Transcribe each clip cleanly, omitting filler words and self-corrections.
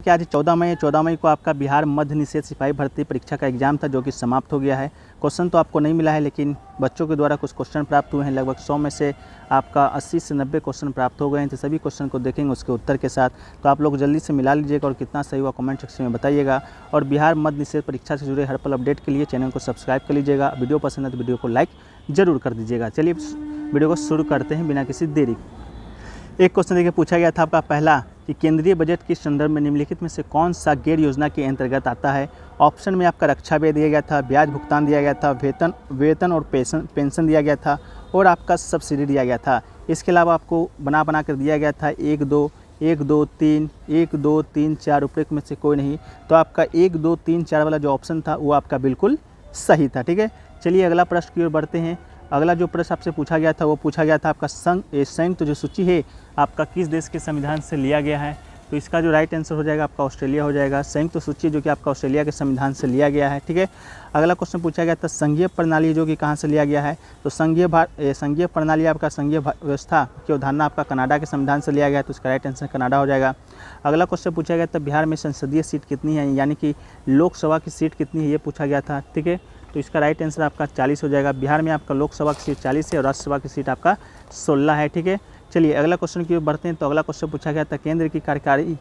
कि आज 14 मई है। 14 मई को आपका बिहार मध्य निषेध सिपाही भर्ती परीक्षा का एग्जाम था, जो कि समाप्त हो गया है। क्वेश्चन तो आपको नहीं मिला है, लेकिन बच्चों के द्वारा कुछ क्वेश्चन प्राप्त हुए हैं। लगभग 100 में से आपका 80 से 90 क्वेश्चन प्राप्त हो गए हैं। तो सभी क्वेश्चन को देखेंगे उसके उत्तर के साथ। तो आप लोग जल्दी से मिला लीजिएगा और कितना सही हुआ कमेंट सेक्शन में बताइएगा। और बिहार मध्य निषेध परीक्षा से जुड़े हर पल अपडेट के लिए चैनल को सब्सक्राइब कर लीजिएगा। वीडियो पसंद है तो वीडियो को लाइक जरूर कर दीजिएगा। चलिए वीडियो को शुरू करते हैं बिना किसी देरी। एक क्वेश्चन देखिए पूछा गया था आपका पहला कि केंद्रीय बजट के संदर्भ में निम्नलिखित में से कौन सा गैर योजना के अंतर्गत आता है। ऑप्शन में आपका रक्षा व्यय दिया गया था, ब्याज भुगतान दिया गया था, वेतन और पेंशन दिया गया था और आपका सब्सिडी दिया गया था। इसके अलावा आपको बना कर दिया गया था 1 2 3 4 उपरोक्त में से कोई नहीं। तो आपका 1 2 3 4 वाला जो ऑप्शन था वो आपका बिल्कुल सही था। ठीक है, चलिए अगला प्रश्न की ओर बढ़ते हैं। अगला जो प्रश्न आपसे पूछा गया था वो पूछा गया था आपका संयुक्त जो सूची है आपका किस देश के संविधान से लिया गया है। तो इसका जो राइट आंसर हो जाएगा आपका ऑस्ट्रेलिया हो जाएगा। संयुक्त सूची जो कि आपका ऑस्ट्रेलिया के संविधान से लिया गया है। ठीक है, अगला क्वेश्चन पूछा गया था संघीय प्रणाली जो कि कहाँ से लिया गया है। तो संघीय प्रणाली आपका संघीय व्यवस्था की अवधारणा आपका कनाडा के संविधान से लिया गया है। तो इसका राइट आंसर कनाडा हो जाएगा। अगला क्वेश्चन पूछा गया था बिहार में संसदीय सीट कितनी है, यानी कि लोकसभा की सीट कितनी है, ये पूछा गया था। ठीक है, तो इसका राइट आंसर आपका 40 हो जाएगा। बिहार में आपका लोकसभा की सीट 40 है और राज्यसभा की सीट आपका 16 है। ठीक है, चलिए अगला क्वेश्चन की ओर बढ़ते हैं। तो अगला क्वेश्चन पूछा गया था केंद्र की कार्यकारी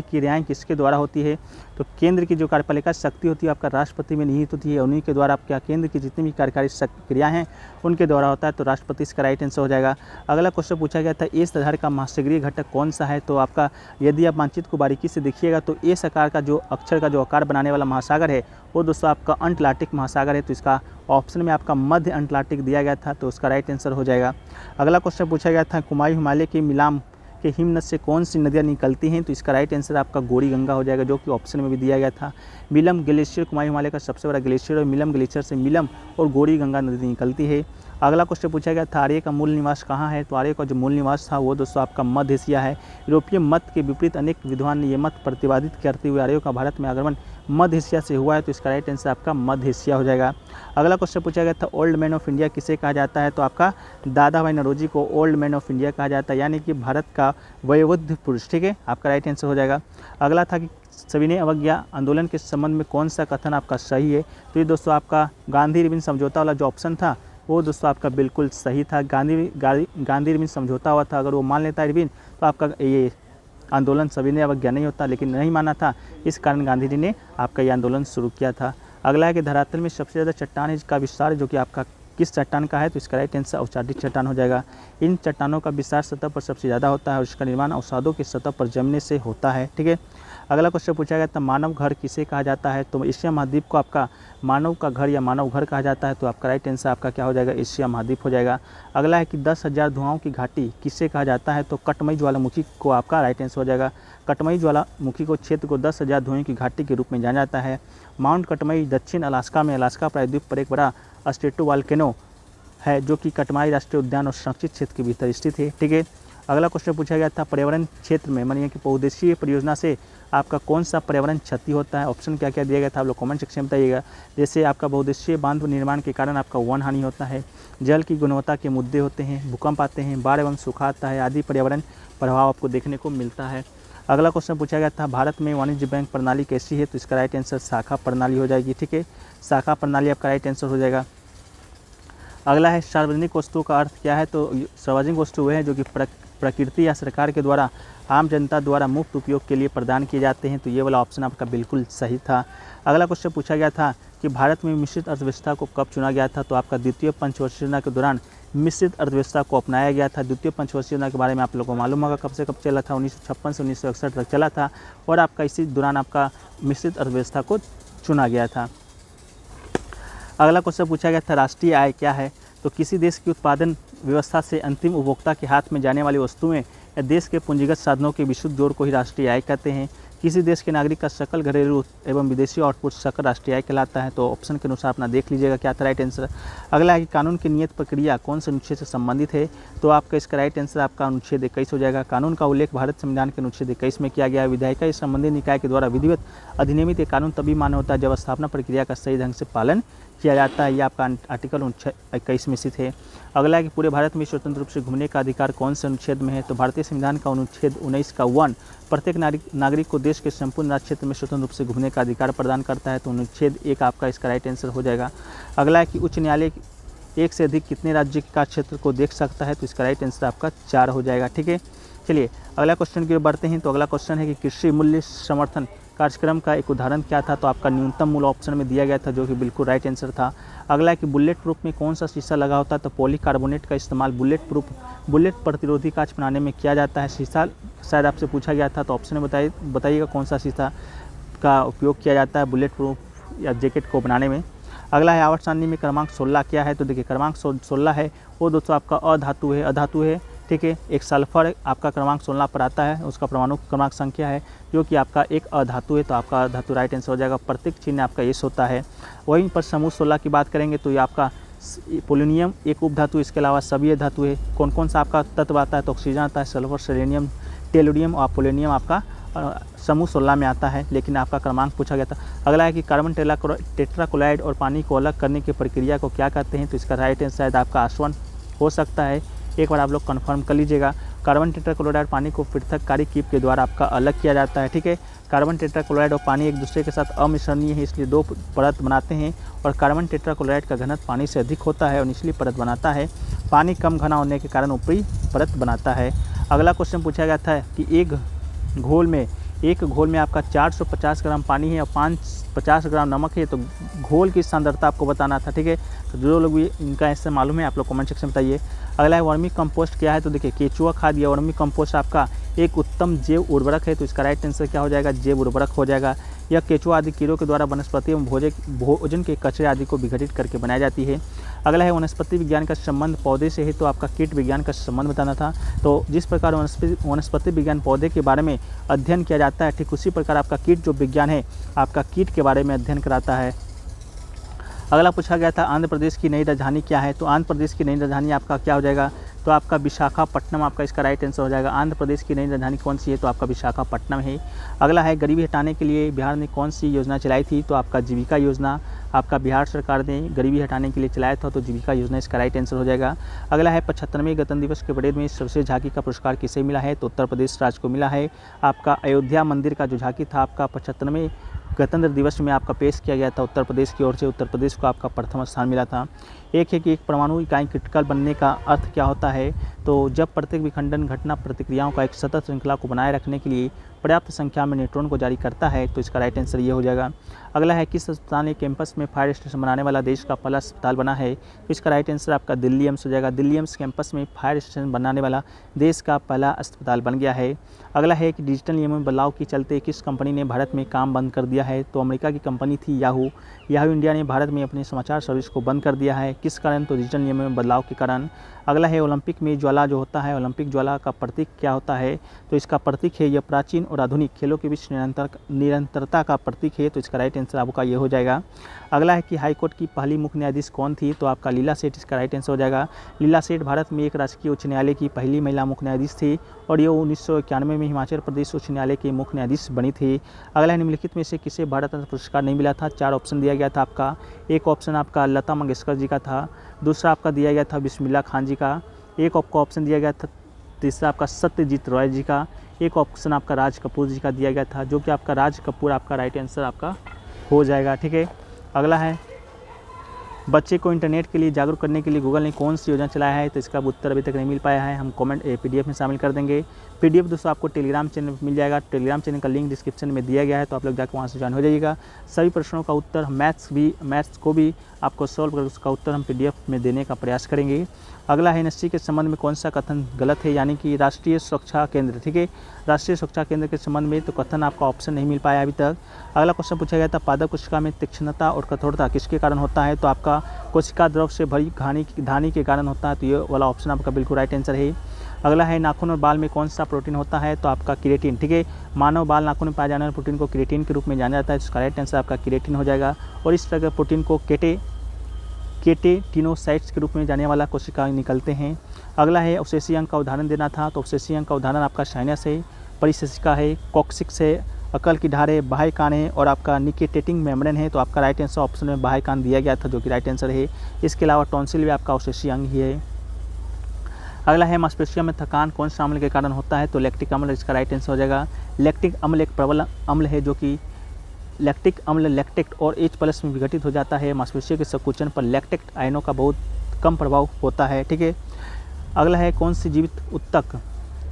क्रियाएं किसके द्वारा होती है। तो केंद्र की जो कार्यपालिका शक्ति होती है आपका राष्ट्रपति में निहित होती है। उन्हीं के द्वारा आपका केंद्र की जितनी भी कार्यकारी क्रियाएं हैं उनके द्वारा होता है। तो राष्ट्रपति इसका राइट आंसर हो जाएगा। अगला क्वेश्चन पूछा गया था एस आधार का महासागरीय घटक कौन सा है। तो आपका यदि आप मानचित्र को बारीकी से देखिएगा तो एस आकार का जो अक्षर का जो आकार बनाने वाला महासागर है वो दोस्तों आपका अंटार्कटिक महासागर है। तो इसका ऑप्शन में आपका मध्य अंटार्कटिक दिया गया था, तो उसका राइट आंसर हो जाएगा। अगला क्वेश्चन पूछा गया था कुमायूं हिमालय के मिलाम के हिमनद से कौन सी नदियाँ निकलती हैं। तो इसका राइट आंसर आपका गोरी गंगा हो जाएगा, जो कि ऑप्शन में भी दिया गया था। मिलम ग्लेशियर कुमायूं हिमालय का सबसे बड़ा ग्लेशियर और मिलम ग्लेशियर से मिलम और गोरी गंगा नदी निकलती है। अगला क्वेश्चन पूछा गया था आर्य का मूल निवास कहाँ है। तो आर्य का जो मूल निवास था वो दोस्तों आपका मध्य एशिया है। यूरोपीय मत के विपरीत अनेक विद्वान ने ये मत प्रतिपादित करते हुए आर्यों का भारत में आगमन मध्य एशिया से हुआ है। तो इसका राइट आंसर आपका मध्य एशिया हो जाएगा। अगला क्वेश्चन पूछा गया था ओल्ड मैन ऑफ इंडिया किसे कहा जाता है। तो आपका दादा भाई नौरोजी को ओल्ड मैन ऑफ इंडिया कहा जाता है, यानी कि भारत का वयोवृद्ध पुरुष। ठीक है, आपका राइट आंसर हो जाएगा। अगला था कि सविनय अवज्ञा आंदोलन के संबंध में कौन सा कथन आपका सही है। तो ये दोस्तों आपका गांधी रिबन समझौता वाला जो ऑप्शन था वो दोस्तों आपका बिल्कुल सही था। गांधी रिबन समझौता हुआ था, अगर वो मान लेता है रिबन तो आपका ये आंदोलन सविनय अवज्ञा नहीं होता, लेकिन नहीं माना था, इस कारण गांधी जी ने आपका ये आंदोलन शुरू किया था। अगला है कि धरातल में सबसे ज़्यादा चट्टान का विस्तार जो कि आपका किस चट्टान का है। तो इसका राइट आंसर औषधि चट्टान हो जाएगा। इन चट्टानों का विस्तार सतह पर सबसे ज़्यादा होता है और इसका निर्माण अवसादों की सतह पर जमने से होता है। ठीक है, अगला क्वेश्चन पूछा गया था मानव घर किसे कहा जाता है। तो एशिया महाद्वीप को आपका मानव का घर या मानव घर कहा जाता है। तो आपका राइट आंसर आपका क्या हो जाएगा, एशिया महाद्वीप हो जाएगा। अगला है कि 10,000 धुआओं की घाटी किसे कहा जाता है। तो कटमई ज्वालामुखी को आपका राइट आंसर हो जाएगा। कटमई ज्वालामुखी को क्षेत्र को 10,000 धुआं की घाटी के रूप में जाना जाता है। माउंट कटमई दक्षिण अलास्का में अलास्का प्रायद्वीप पर एक बड़ा स्ट्रेटोवॉल्केनो है, जो कि कटमाई राष्ट्रीय उद्यान और संरक्षित क्षेत्र के भीतर स्थित है। ठीक है, अगला क्वेश्चन पूछा गया था पर्यावरण क्षेत्र में मानिए कि बहुउद्देशीय परियोजना से आपका कौन सा पर्यावरण क्षति होता है। ऑप्शन क्या क्या दिया गया था आप लोग कमेंट सेक्शन में बताइएगा। जैसे आपका बहुउद्देशीय बांध निर्माण के कारण आपका वन हानि होता है, जल की गुणवत्ता के मुद्दे होते हैं, भूकंप आते हैं, बाढ़ एवं सूखा आता है, आदि पर्यावरण प्रभाव आपको देखने को मिलता है। अगला क्वेश्चन पूछा गया था भारत में वाणिज्य बैंक प्रणाली कैसी है। तो इसका राइट आंसर शाखा प्रणाली हो जाएगी। ठीक है, शाखा प्रणाली आपका राइट आंसर हो जाएगा। अगला है सार्वजनिक वस्तुओं का अर्थ क्या है। तो सार्वजनिक वस्तु वह है जो कि प्रकृति या सरकार के द्वारा आम जनता द्वारा मुफ्त उपयोग के लिए प्रदान किए जाते हैं। तो ये वाला ऑप्शन आपका बिल्कुल सही था। अगला क्वेश्चन पूछा गया था कि भारत में मिश्रित अर्थव्यवस्था को कब चुना गया था। तो आपका द्वितीय पंचवर्षीय योजना के दौरान मिश्रित अर्थव्यवस्था को अपनाया गया था। द्वितीय पंचवर्षीय योजना के बारे में आप लोगों को मालूम होगा कब से कब चला था, 1956 से 1961 तक चला था और आपका इसी दौरान आपका मिश्रित अर्थव्यवस्था को चुना गया था। अगला क्वेश्चन पूछा गया था राष्ट्रीय आय क्या है। तो किसी देश की उत्पादन व्यवस्था से अंतिम उपभोक्ता के हाथ में जाने वाली वस्तुएं या देश के पूंजीगत साधनों के विशुद्ध जोड़ को ही राष्ट्रीय आय कहते हैं। किसी देश के नागरिक का सकल घरेलू एवं विदेशी आउटपुट सकल राष्ट्रीय आय कहलाता है। तो ऑप्शन के अनुसार अपना देख लीजिएगा क्या था राइट आंसर। अगला है कि कानून की नियत प्रक्रिया कौन से अनुच्छेद से संबंधित है। तो आपका इसका राइट आंसर आपका अनुच्छेद 21 हो जाएगा। कानून का उल्लेख भारत संविधान के अनुच्छेद 21 में किया गया है। विधायिका संबंधित निकाय के द्वारा विधिवत अधिनियमित कानून तभी मान्य होता है जब स्थापना प्रक्रिया का सही ढंग से पालन किया जाता है। ये आपका आर्टिकल 21 में स्थित है। अगला है कि पूरे भारत में स्वतंत्र रूप से घूमने का अधिकार कौन से अनुच्छेद में है? तो भारतीय संविधान का अनुच्छेद 19 का 1 प्रत्येक नागरिक को देश के संपूर्ण राज्य क्षेत्र में स्वतंत्र रूप से घूमने का अधिकार प्रदान करता है। तो अनुच्छेद 1 आपका इसका राइट आंसर हो जाएगा। अगला है कि उच्च न्यायालय एक से अधिक कितने राज्य का क्षेत्र को देख सकता है? तो इसका राइट आंसर आपका 4 हो जाएगा। ठीक है, चलिए अगला क्वेश्चन की ओर बढ़ते हैं। तो अगला क्वेश्चन है कि कृषि मूल्य समर्थन कार्यक्रम का एक उदाहरण क्या था? तो आपका न्यूनतम मूल्य ऑप्शन में दिया गया था, जो कि बिल्कुल राइट आंसर था। अगला है कि बुलेट प्रूफ में कौन सा शीशा लगा होता है? तो पॉलीकार्बोनेट का इस्तेमाल बुलेट प्रतिरोधी कांच बनाने में किया जाता है। शीशा शायद आपसे पूछा गया था, तो ऑप्शन में बताइएगा कौन सा शीशा का उपयोग किया जाता है बुलेट प्रूफ या जैकेट को बनाने में। अगला है आवर्त सारणी में क्रमांक 16 क्या है? तो देखिए क्रमांक 16 है वो दोस्तों आपका अधातु है। ठीक है, एक सल्फर आपका क्रमांक 16 पर आता है, उसका परमाणु क्रमांक संख्या है जो कि आपका एक अधातु है। तो आपका अधातु राइट आंसर हो जाएगा। प्रत्येक चिन्ह आपका एस होता है। वहीं पर समूह 16 की बात करेंगे तो ये आपका पोलोनियम एक उपधातु, इसके अलावा सभी धातु है। कौन कौन सा आपका तत्व आता है? तो ऑक्सीजन आता है, सल्फर, सेलेनियम, टेलुरियम और पोलोनियम आपका समूह 16 में आता है, लेकिन आपका क्रमांक पूछा गया था। अगला है कि कार्बन टेट्राक्लोराइड और पानी को अलग करने की प्रक्रिया को क्या कहते हैं? तो इसका राइट आंसर शायद आपका आसवन हो सकता है। एक बार आप लोग कंफर्म कर लीजिएगा। कार्बन टेट्राक्लोराइड पानी को पृथककारी कीप के द्वारा आपका अलग किया जाता है। ठीक है, कार्बन टेट्राक्लोराइड और पानी एक दूसरे के साथ अमिश्रणीय है, इसलिए 2 परत बनाते हैं और कार्बन टेट्राक्लोराइड का घनत्व पानी से अधिक होता है और निचली परत बनाता है। पानी कम घना होने के कारण ऊपरी परत बनाता है। अगला क्वेश्चन पूछा गया था कि एक घोल में आपका 450 ग्राम पानी है और 50 ग्राम नमक है, तो घोल की सांद्रता आपको बताना था। ठीक है, तो जो लोग भी इनका आंसर मालूम है आप लोग कमेंट सेक्शन में बताइए। अगला है वर्मी कंपोस्ट क्या है? तो देखिए केचुआ खाद या वर्मी कंपोस्ट आपका एक उत्तम जैव उर्वरक है। तो इसका राइट आंसर क्या हो जाएगा? जैव उर्वरक हो जाएगा। यह केचुआ आदि कीड़ों के द्वारा वनस्पति एवं भोजन के कचरे आदि को विघटित करके बनाई जाती है। अगला है वनस्पति विज्ञान का संबंध पौधे से है, तो आपका कीट विज्ञान का संबंध बताना था। तो जिस प्रकार वनस्पति विज्ञान पौधे के बारे में अध्ययन किया जाता है, ठीक उसी प्रकार आपका कीट जो विज्ञान है आपका कीट के बारे में अध्ययन कराता है। अगला पूछा गया था आंध्र प्रदेश की नई राजधानी क्या है? तो आंध्र प्रदेश की नई राजधानी आपका क्या हो जाएगा? तो आपका विशाखापट्टनम आपका इसका राइट आंसर हो जाएगा। आंध्र प्रदेश की नई राजधानी कौन सी है? तो आपका विशाखापट्टनम है। अगला है गरीबी हटाने के लिए बिहार ने कौन सी योजना चलाई थी? तो आपका जीविका योजना आपका बिहार सरकार ने गरीबी हटाने के लिए चलाया था, तो जीविका योजना इसका राइट आंसर हो जाएगा। अगला है 75वें गणतंत्र दिवस के परेड में सर्वश्रेष्ठ झांकी का पुरस्कार किसे मिला है? तो उत्तर प्रदेश राज्य को मिला है। आपका अयोध्या मंदिर का जो झांकी था आपका 75वें गणतंत्र दिवस में आपका पेश किया गया था उत्तर प्रदेश की ओर से। उत्तर प्रदेश को आपका प्रथम स्थान मिला था। एक है कि एक परमाणु इकाई क्रिटिकल बनने का अर्थ क्या होता है? तो जब प्रत्येक विखंडन घटना प्रतिक्रियाओं का एक सतत श्रृंखला को बनाए रखने के लिए पर्याप्त संख्या में न्यूट्रॉन को जारी करता है, तो इसका राइट आंसर ये हो जाएगा। अगला है किस अस्पताल ने कैंपस में फायर स्टेशन बनाने वाला देश का पहला अस्पताल बना है? तो इसका राइट आंसर आपका दिल्ली एम्स हो जाएगा। दिल्ली एम्स कैंपस में फायर स्टेशन बनाने वाला देश का पहला अस्पताल बन गया है। अगला है कि डिजिटल नियमों में बदलाव के चलते किस कंपनी ने भारत में काम बंद कर दिया है? तो अमेरिका की कंपनी थी याहू इंडिया ने भारत में अपने समाचार सर्विस को बंद कर दिया है। किस कारण? तो डिजिटल नियमों में बदलाव के कारण। अगला है ओलंपिक में ज्वाला जो होता है, ओलंपिक ज्वाला का प्रतीक क्या होता है? तो इसका प्रतीक है यह प्राचीन और आधुनिक खेलों के बीच निरंतरता का प्रतीक है, तो इसका राइट आंसर आपका ये हो जाएगा। अगला है कि हाईकोर्ट की पहली मुख्य न्यायाधीश कौन थी? तो आपका लीला सेठ इसका राइट आंसर हो जाएगा। लीला सेठ भारत में एक राजकीय उच्च न्यायालय की पहली महिला मुख्य न्यायाधीश थी और ये 1991 में हिमाचल प्रदेश उच्च न्यायालय की मुख्य न्यायाधीश बनी थी। अगला है निम्नलिखित में से किसे भारत रत्न पुरस्कार नहीं मिला था? 4 ऑप्शन दिया गया था आपका। एक ऑप्शन आपका लता मंगेशकर जी का था, दूसरा आपका दिया गया था बिस्मिल्लाह खान जी का, एक आपका ऑप्शन दिया गया था तीसरा आपका सत्यजीत रॉय जी का, एक ऑप्शन आपका राज कपूर जी का दिया गया था, जो कि आपका राज कपूर आपका राइट आंसर आपका हो जाएगा। ठीक है, अगला है बच्चे को इंटरनेट के लिए जागरूक करने के लिए गूगल ने कौन सी योजना चलाया है? तो इसका उत्तर अभी तक नहीं मिल पाया है, हम कमेंट पीडीएफ में शामिल कर देंगे। पीडीएफ दोस्तों आपको टेलीग्राम चैनल पर मिल जाएगा। टेलीग्राम चैनल का लिंक डिस्क्रिप्शन में दिया गया है, तो आप लोग जाकर वहाँ से ज्वाइन हो जाइएगा। सभी प्रश्नों का उत्तर मैथ्स को भी आपको सॉल्व कर उसका उत्तर हम पीडीएफ में देने का प्रयास करेंगे। अगला है एनएससी के संबंध में कौन सा कथन गलत है? यानी कि राष्ट्रीय सुरक्षा केंद्र, ठीक है, राष्ट्रीय सुरक्षा केंद्र के संबंध में तो कथन आपका ऑप्शन नहीं मिल पाया अभी तक। अगला क्वेश्चन पूछा गया था पादप कोशिका में तीक्ष्णता और कठोरता किसके कारण होता है? तो आपका कोशिका द्रव से भरी धानी के कारण होता है, तो ये वाला ऑप्शन आपका बिल्कुल राइट आंसर है। अगला है नाखून और बाल में कौन सा प्रोटीन होता है? तो आपका केराटिन, ठीक है, मानव बाल नाखून में पाए जाने वाले प्रोटीन को केराटिन के रूप में जाना जाता है, इसका राइट आंसर आपका केराटिन हो जाएगा। और इस तरह के प्रोटीन को केटेटिनोसाइट्स के रूप में जाने वाला कोशिकाएं निकलते हैं। अगला है अवशेषीय अंक का उदाहरण देना था, तो अवशेषीय अंक का उदाहरण आपका साइनस है, परिशेषिका है, कॉक्सिक्स है अकल की धार है, बाह्य कान है और आपका निकेटेटिंग मेम्ब्रेन है। तो आपका राइट आंसर ऑप्शन में बाह्य कान दिया गया था, जो कि राइट आंसर है। इसके अलावा टॉन्सिल भी आपका अवशेषीय अंग ही है। अगला है मांसपेशियों में थकान कौन सा अम्ल के कारण होता है? तो लैक्टिक अम्ल इसका राइट आंसर हो जाएगा। लैक्टिक अम्ल एक प्रबल अम्ल है, जो कि लैक्टिक अम्ल लैक्टेट और H+ में विघटित हो जाता है। मांसपेशियों के संकुचन पर लैक्टेट आयनों का बहुत कम प्रभाव होता है, ठीक है। अगला है कौन सी जीवित उत्तक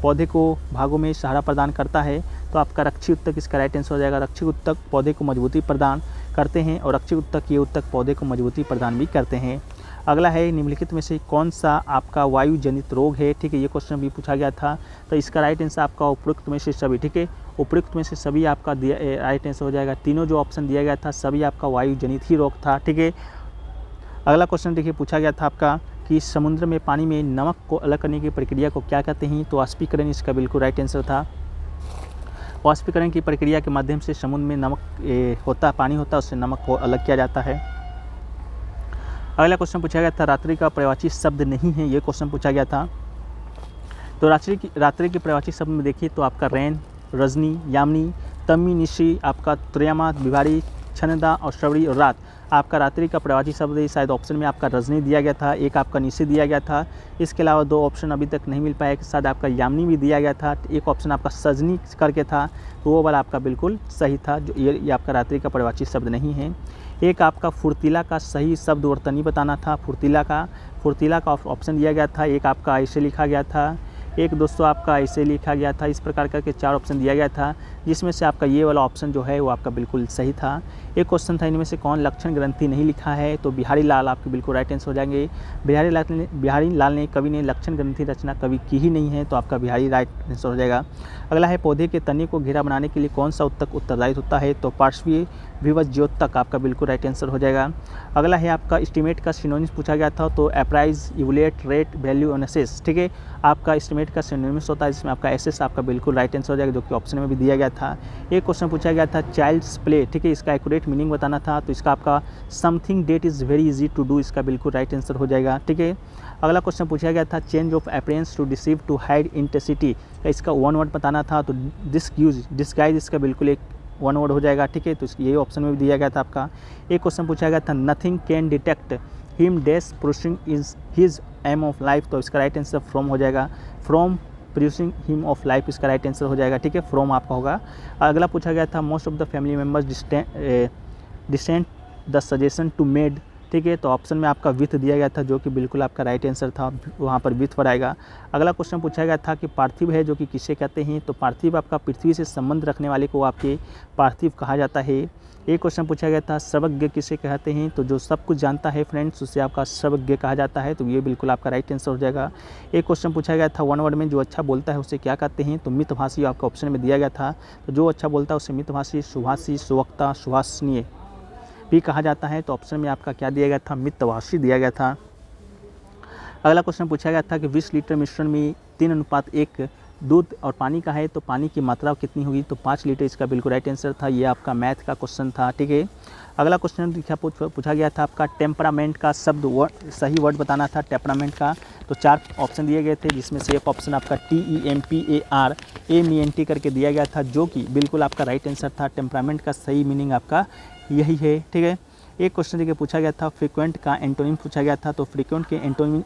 पौधे को भागों में सहारा प्रदान करता है? तो आपका रक्षी उत्तक इसका राइट आंसर हो जाएगा। रक्षी उत्तक पौधे को मजबूती प्रदान करते हैं और रक्षी उत्तक ये उत्तक पौधे को मजबूती प्रदान भी करते हैं। अगला है निम्नलिखित में से कौन सा आपका वायु जनित रोग है? ठीक है, ये क्वेश्चन भी पूछा गया था। तो इसका राइट आंसर आपका उपयुक्त में से सभी, ठीक है, उपयुक्त में से सभी आपका राइट आंसर हो जाएगा। तीनों जो ऑप्शन दिया गया था सभी आपका वायु जनित ही रोग था, ठीक है। अगला क्वेश्चन देखिए पूछा गया था आपका कि समुद्र में पानी में नमक को अलग करने की प्रक्रिया को क्या कहते हैं? तो वाष्पीकरण इसका बिल्कुल राइट आंसर था। वाष्पीकरण की प्रक्रिया के माध्यम से समुद्र में नमक होता पानी होता है, उससे नमक को अलग किया जाता है। अगला क्वेश्चन पूछा गया था रात्रि का पर्यायवाची शब्द नहीं है, ये क्वेश्चन पूछा गया था। तो रात्रि के पर्यायवाची शब्द में देखिए तो आपका रैन, रजनी, यामिनी, तमी, निशी, आपका त्रयमा, बिहारी, छनदा और श्रवणी और रात। आपका रात्रि का पर्यायवाची शब्द शायद ऑप्शन में आपका रजनी दिया गया था, एक आपका निशी दिया गया था। इसके अलावा दो ऑप्शन अभी तक नहीं मिल पाया कि शायद आपका यामिनी भी दिया गया था, एक ऑप्शन आपका सजनी करके था, तो वो वाला आपका बिल्कुल सही था। जो ये आपका रात्रि का पर्यायवाची शब्द नहीं है। एक आपका फुर्तीला का सही शब्द वर्तनी बताना था। फुर्तीला का ऑप्शन दिया गया था, एक आपका ऐसे लिखा गया था, एक दोस्तों आपका ऐसे लिखा गया था। इस प्रकार करके 4 ऑप्शन दिया गया था, जिसमें से आपका ये वाला ऑप्शन जो है वो आपका बिल्कुल सही था। एक क्वेश्चन था इनमें से कौन लक्षण ग्रंथि नहीं लिखा है? तो बिहारी लाल आपके बिल्कुल राइट आंसर हो जाएंगे। बिहारी लाल ने कवि ने लक्षण ग्रंथि रचना कभी की ही नहीं है, तो आपका बिहारी राइट आंसर हो जाएगा। अगला है पौधे के तने को घेरा बनाने के लिए कौन सा उत्तक उत्तरदायी होता है? तो पार्श्वीय विभज्योतक आपका बिल्कुल राइट आंसर हो जाएगा। अगला है आपका एस्टीमेट का सिनोनिम्स पूछा गया था। तो अप्राइज, इवुलेट, रेट, वैल्यू और एसेस, ठीक है। आपका एस्टीमेट का सिनोनिम्स होता है, जिसमें आपका एसेस आपका बिल्कुल राइट आंसर हो जाएगा, जो कि ऑप्शन में भी दिया गया था। एक क्वेश्चन पूछा गया था चाइल्ड्स प्ले, ठीक है, इसका एक्यूरेट मीनिंग बताना था। तो इसका आपका something that is very easy to do, इसका बिल्कुल राइट आंसर हो जाएगा, ठीक है। अगला क्वेश्चन पूछा गया था change of appearance to deceive to hide intensity, इसका 1 वर्ड बताना था। तो डिस्गाइज इसका बिल्कुल एक 1 वर्ड हो जाएगा, ठीक है। तो यही ऑप्शन में भी दिया गया था आपका। एक क्वेश्चन पूछा गया था nothing can detect him dash producing is his aim of life, तो इसका राइट आंसर फ्रॉम हो जाएगा। From producing him of life इसका राइट आंसर हो जाएगा, ठीक है, फ्रॉम आपका होगा। अगला पूछा गया था most of the family members dissent the suggestion to made, ठीक है। तो ऑप्शन में आपका विथ दिया गया था, जो कि बिल्कुल आपका राइट आंसर था, वहाँ पर विथ पर आएगा। अगला क्वेश्चन पूछा गया था कि पार्थिव है जो कि किसे कहते हैं? तो पार्थिव आपका पृथ्वी से संबंध रखने वाले को आपके पार्थिव कहा जाता है। एक क्वेश्चन पूछा गया था सर्वज्ञ किसे कहते हैं? तो जो सब कुछ जानता है फ्रेंड्स, उससे आपका सर्वज्ञ कहा जाता है, तो ये बिल्कुल आपका राइट आंसर हो जाएगा। एक क्वेश्चन पूछा गया था 1 वर्ड में जो अच्छा बोलता है उसे क्या कहते हैं? तो मितभाषी आपका ऑप्शन में दिया गया था। तो जो अच्छा बोलता है उसे मितभाषी, सुभाषी, सुवक्ता, सुहासनीय भी कहा जाता है। तो ऑप्शन में आपका क्या दिया गया था? मितभाषी दिया गया था। अगला क्वेश्चन पूछा गया था कि 20 लीटर मिश्रण में 3:1 दूध और पानी का है, तो पानी की मात्रा कितनी होगी? तो 5 लीटर इसका बिल्कुल राइट आंसर था। ये आपका मैथ का क्वेश्चन था, ठीक है। अगला क्वेश्चन पूछा गया था आपका टेम्परामेंट का सही वर्ड बताना था टेम्परामेंट का। तो 4 ऑप्शन दिए गए थे, जिसमें से एक ऑप्शन आपका TEMPARAMENT करके दिया गया था, जो कि बिल्कुल आपका राइट आंसर था। टेम्परामेंट का सही मीनिंग आपका यही है, ठीक है। एक क्वेश्चन देखिए पूछा गया था फ्रीक्वेंट का एंटोनिम पूछा गया था। तो फ्रीक्वेंट के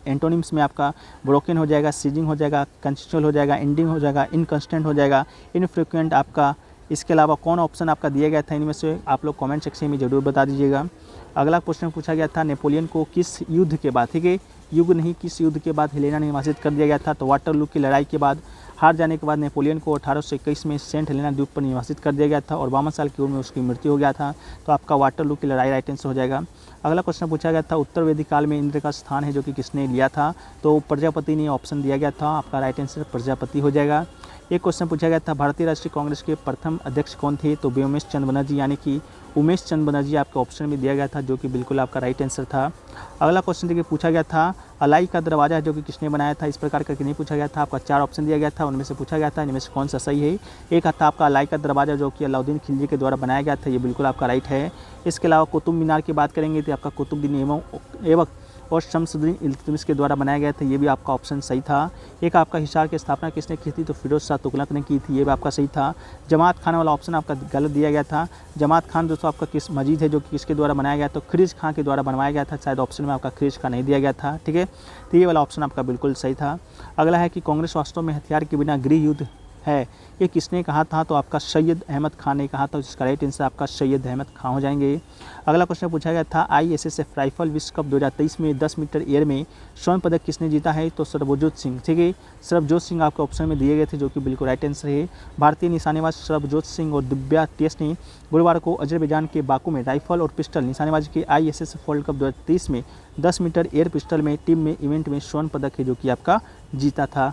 एंटोनिम्स में आपका ब्रोकन हो जाएगा, सीजिंग हो जाएगा, कंसिस्टेंट हो जाएगा, एंडिंग हो जाएगा, इनकंस्टेंट हो जाएगा, इनफ्रीक्वेंट आपका। इसके अलावा कौन ऑप्शन आपका दिया गया था इनमें से? आप लोग कमेंट सेक्शन में ज़रूर बता दीजिएगा। अगला क्वेश्चन पूछा गया था नेपोलियन को किस युद्ध के बाद, ठीक है, युग नहीं किस युद्ध के बाद हेलेना निर्वासित कर दिया गया था? तो वाटरलू की लड़ाई के बाद हार जाने के बाद नेपोलियन को 1821 में सेंट हेलेना द्वीप पर निर्वासित कर दिया गया था और 52 साल की उम्र में उसकी मृत्यु हो गया था। तो आपका वाटरलू की लड़ाई राइट आंसर हो जाएगा। अगला क्वेश्चन पूछा गया था उत्तर वैदिक काल में इंद्र का स्थान है जो कि किसने लिया था? तो प्रजापति ने ऑप्शन दिया गया था, आपका राइट आंसर प्रजापति हो जाएगा। एक क्वेश्चन पूछा गया था भारतीय राष्ट्रीय कांग्रेस के प्रथम अध्यक्ष कौन थे? तो व्योमेश चंद्र बनर्जी, यानी कि उमेश चंद्र बनर्जी आपके ऑप्शन में दिया गया था, जो कि बिल्कुल आपका राइट आंसर था। अगला क्वेश्चन देखिए पूछा गया था अलाई का दरवाजा जो कि किसने बनाया था? इस प्रकार का नहीं पूछा गया था, आपका 4 ऑप्शन दिया गया था, उनमें से पूछा गया था इनमें से कौन सा सही है? एक था आपका अलाई का दरवाजा जो कि अलाउद्दीन खिलजी के द्वारा बनाया गया था, ये बिल्कुल आपका राइट है। इसके अलावा कुतुब मीनार की बात करेंगे तो आपका कुतुबुद्दीन ऐबक और शमसुद्दीन इल्तुतमिश के द्वारा बनाया गया था, ये भी आपका ऑप्शन सही था। एक आपका हिसार की स्थापना किसने की थी, तो फिरोज शाह तुगलक ने की थी, ये भी आपका सही था। जमात खान वाला ऑप्शन आपका गलत दिया गया था। जमात खान दोस्तों आपका किस मस्जिद है जो किसके द्वारा बनाया गया, तो खिरिज खां के द्वारा बनवाया गया था, शायद ऑप्शन में आपका खिरिज खां नहीं दिया गया था, ठीक है। तो ये वाला ऑप्शन आपका बिल्कुल सही था। अगला है कि कांग्रेस वास्तव में हथियार के बिना गृह युद्ध है, ये किसने कहा था, तो आपका सैयद अहमद खान ने कहा था, जिसका राइट आंसर आपका सैयद अहमद खान हो जाएंगे। अगला क्वेश्चन पूछा गया था ISSF राइफल विश्व कप 2023 में 10 मीटर एयर में स्वर्ण पदक किसने जीता है, तो सरबजोत सिंह, ठीक है। सरबजोत सिंह आपके ऑप्शन में दिए गए थे, जो कि बिल्कुल राइट आंसर है। भारतीय निशानेबाज सरबजोत सिंह और दिव्या टेस्ट ने गुरुवार को अजरबैजान के बाकू में राइफल और पिस्टल निशानेबाजी के ISSF वर्ल्ड कप 2023 में 10 मीटर एयर पिस्टल में टीम में इवेंट में स्वर्ण पदक है जो कि आपका जीता था।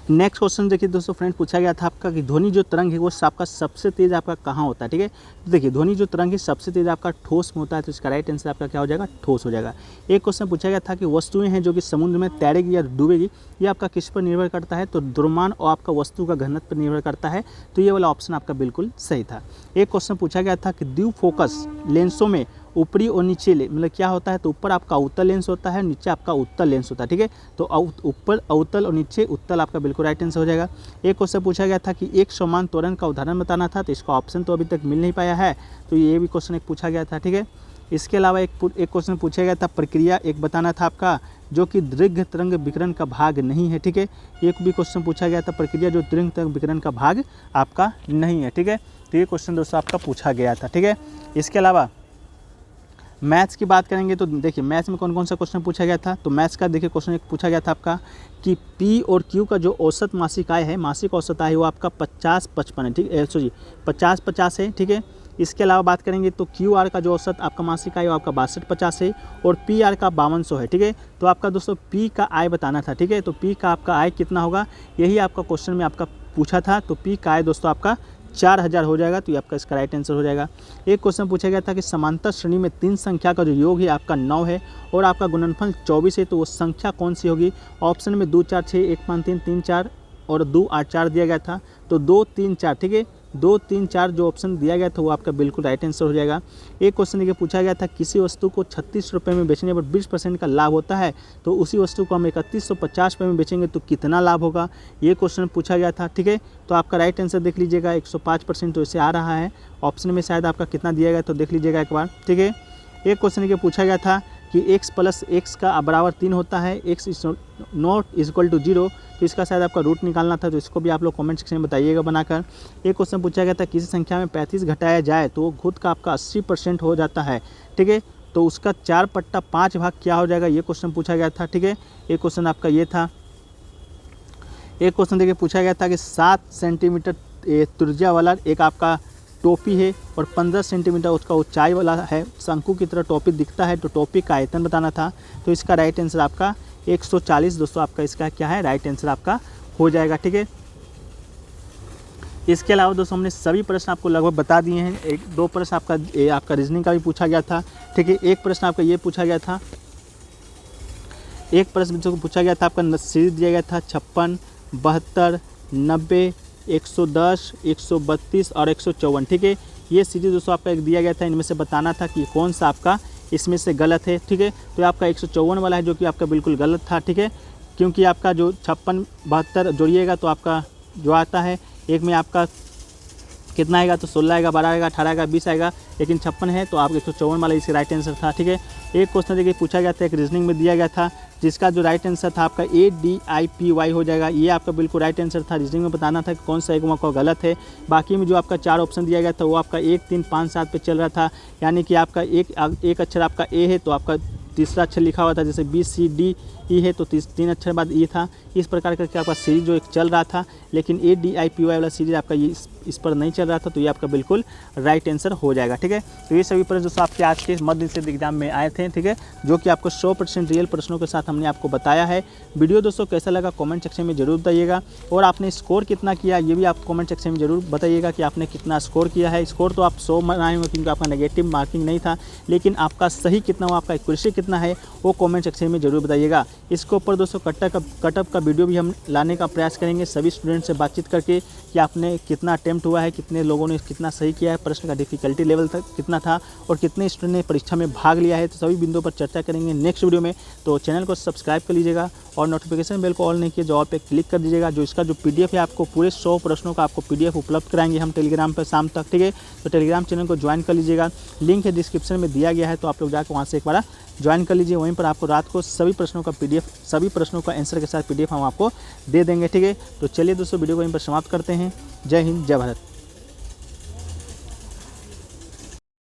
नेक्स्ट क्वेश्चन देखिए दोस्तों फ्रेंड, पूछा गया था आपका कि ध्वनि जो तरंग है वो आपका सबसे तेज आपका कहाँ होता है, ठीक है। तो देखिए ध्वनि जो तरंग है सबसे तेज आपका ठोस में होता है, तो इसका राइट आंसर आपका क्या हो जाएगा, ठोस हो जाएगा। एक क्वेश्चन पूछा गया था कि वस्तुएं हैं जो कि समुद्र में तैरेगी या डूबेगी, ये आपका किस पर निर्भर करता है, तो द्रव्यमान और आपका वस्तु का घनत्व पर निर्भर करता है, तो ये वाला ऑप्शन आपका बिल्कुल सही था। एक क्वेश्चन पूछा गया था कि द्वि फोकस लेंसों में ऊपरी और नीचे मतलब क्या होता है, तो ऊपर आपका अवतल लेंस होता है, नीचे आपका उत्तल लेंस होता है, ठीक है। तो ऊपर अवतल और नीचे उत्तल आपका बिल्कुल राइट आंसर हो जाएगा। एक क्वेश्चन पूछा गया था कि एक समान त्वरण का उदाहरण बताना था, तो इसका ऑप्शन तो अभी तक मिल नहीं पाया है, तो ये भी क्वेश्चन एक पूछा गया था, ठीक है। इसके अलावा एक क्वेश्चन पूछा गया था प्रक्रिया एक बताना था आपका, जो कि दीर्घ तरंग विकिरण का भाग नहीं है, ठीक है। एक भी क्वेश्चन पूछा गया था प्रक्रिया जो दीर्घ तरंग विकिरण का भाग आपका नहीं है, ठीक है। तो ये क्वेश्चन दोस्तों आपका पूछा गया था, ठीक है। इसके अलावा मैथ्स की बात करेंगे तो देखिए मैथ्स में कौन कौन सा क्वेश्चन पूछा गया था, तो मैथ्स का देखिए क्वेश्चन एक पूछा गया था आपका कि P और Q का जो औसत मासिक आय है, मासिक औसत आय है वो आपका 50-55 है, ठीक है, सॉरी 50-50 है, ठीक है। इसके अलावा बात करेंगे तो QR का जो औसत आपका मासिक आय है वो आपका 62-50 है और PR का 5200 है, ठीक है। तो आपका दोस्तों P का आय बताना था, ठीक है। तो P का आपका आय कितना होगा, यही आपका क्वेश्चन में आपका पूछा था। तो P का आय दोस्तों आपका 4000 हो जाएगा, तो ये आपका इसका राइट आंसर हो जाएगा। एक क्वेश्चन पूछा गया था कि समांतर श्रेणी में 3 संख्या का जो योग है आपका 9 है और आपका गुणनफल 24 है, तो वो संख्या कौन सी होगी। ऑप्शन में 2 4 6 1 5 3 3 4 और 2 8 4 दिया गया था, तो 2 3 4, ठीक है। 2 3 4 जो ऑप्शन दिया गया था वो आपका बिल्कुल राइट आंसर हो जाएगा। एक क्वेश्चन देखिए पूछा गया था किसी वस्तु को 36 रुपये में बेचने पर 20% का लाभ होता है, तो उसी वस्तु को हम 3150 रुपये में बेचेंगे तो कितना लाभ होगा, ये क्वेश्चन पूछा गया था, ठीक है। तो आपका राइट आंसर देख लीजिएगा 105% तो इसे आ रहा है। ऑप्शन में शायद आपका कितना दिया गया तो देख लीजिएगा एक बार, ठीक है। एक क्वेश्चन देखिए पूछा गया था कि x + x का बराबर 3 होता है, x ≠ 0, तो इसका शायद आपका रूट निकालना था, तो इसको भी आप लोग कमेंट सेक्शन में बताइएगा बनाकर। एक क्वेश्चन पूछा गया था किसी संख्या में 35 घटाया जाए तो वो खुद का आपका 80% हो जाता है, ठीक है। तो उसका 4/5 भाग क्या हो जाएगा, ये क्वेश्चन पूछा गया था, ठीक है। एक क्वेश्चन आपका ये था। एक क्वेश्चन देखिए पूछा गया था कि 7 सेंटीमीटर त्रिज्या वाला एक आपका टोपी है और 15 सेंटीमीटर उसका ऊंचाई वाला है, शंकु की तरह टोपी दिखता है, तो टोपी का आयतन बताना था, तो इसका राइट आंसर आपका 140 दोस्तों आपका इसका क्या है, राइट आंसर आपका हो जाएगा, ठीक है। इसके अलावा दोस्तों हमने सभी प्रश्न आपको लगभग बता दिए हैं। 1-2 प्रश्न आपका रीजनिंग का भी पूछा गया था, ठीक है। एक प्रश्न आपका ये पूछा गया था, एक प्रश्न जो पूछा गया था आपका सीरीज दिया गया था 56, 72, 90, 110, 132 और 154, ठीक है। ये सीरीज दोस्तों आपका एक दिया गया था, इनमें से बताना था कि कौन सा आपका इसमें से गलत है, ठीक है। तो आपका 154 वाला है जो कि आपका बिल्कुल गलत था, ठीक है, क्योंकि आपका जो 56 72 जोड़िएगा तो आपका जो आता है एक में आपका कितना आएगा, तो 16 आएगा, 12 आएगा, 18 आएगा, 20 आएगा, लेकिन 56 है तो आप 154 वाला इसका राइट आंसर था, ठीक है। एक क्वेश्चन देखिए पूछा गया था, एक रीजनिंग में दिया गया था, जिसका जो राइट आंसर था आपका ADIPY हो जाएगा, ये आपका बिल्कुल राइट आंसर था। रीजनिंग में बताना था कि कौन सा एक आपका गलत है। बाकी में जो आपका 4 ऑप्शन दिया गया था वो आपका 1 3 5 7 पे चल रहा था, यानी कि आपका एक अक्षर आपका A है तो आपका तीसरा अक्षर लिखा हुआ था, जैसे BCDE है तो 3 अक्षर बाद E था। इस प्रकार करके आपका सीरीज जो एक चल रहा था, लेकिन ADIPY वाला सीरीज आपका ये इस पर नहीं चल रहा था, तो ये आपका बिल्कुल राइट आंसर हो जाएगा, ठीक है। तो ये सभी प्रश्न दोस्तों आपके आज के मध्य निषेध एग्जाम में आए थे, ठीक है, जो कि आपको 100% रियल प्रश्नों के साथ हमने आपको बताया है। वीडियो दोस्तों कैसा लगा कमेंट सेक्शन में जरूर बताइएगा, और आपने स्कोर कितना किया ये भी आप कमेंट सेक्शन में जरूर बताइएगा कि आपने कितना स्कोर किया है। स्कोर तो आप 100 बनाए होंगे क्योंकि आपका नेगेटिव मार्किंग नहीं था, लेकिन आपका सही कितना हुआ, आपका एक्यूरेसी कितना है वो कमेंट सेक्शन में जरूर बताइएगा। इसके ऊपर दोस्तों कटअप का वीडियो भी हम लाने का प्रयास करेंगे, सभी स्टूडेंट से बातचीत करके कि आपने कितना अटेम्प्ट हुआ है, कितने लोगों ने कितना सही किया है, प्रश्न का डिफिकल्टी लेवल तक कितना था और कितने स्टूडेंट ने परीक्षा में भाग लिया है। तो सभी बिंदुओं पर चर्चा करेंगे नेक्स्ट वीडियो में। तो चैनल को सब्सक्राइब कर लीजिएगा और नोटिफिकेशन बेल को ऑल नहीं किए जो ऑल पे क्लिक कर दीजिएगा। जो इसका जो PDF है आपको पूरे 100 प्रश्नों का आपको PDF उपलब्ध कराएंगे हम टेलीग्राम पर शाम तक, ठीक है। तो टेलीग्राम चैनल को ज्वाइन कर लीजिएगा, लिंक है डिस्क्रिप्शन में दिया गया है, तो आप लोग जाकर वहाँ से एक बार ज्वाइन कर लीजिए। वहीं पर आपको रात को सभी प्रश्नों का PDF, सभी प्रश्नों का आंसर के साथ PDF हम आपको दे देंगे, ठीक है। तो चलिए दोस्तों वीडियो को वहीं पर समाप्त करते हैं। जय हिंद, जय भारत।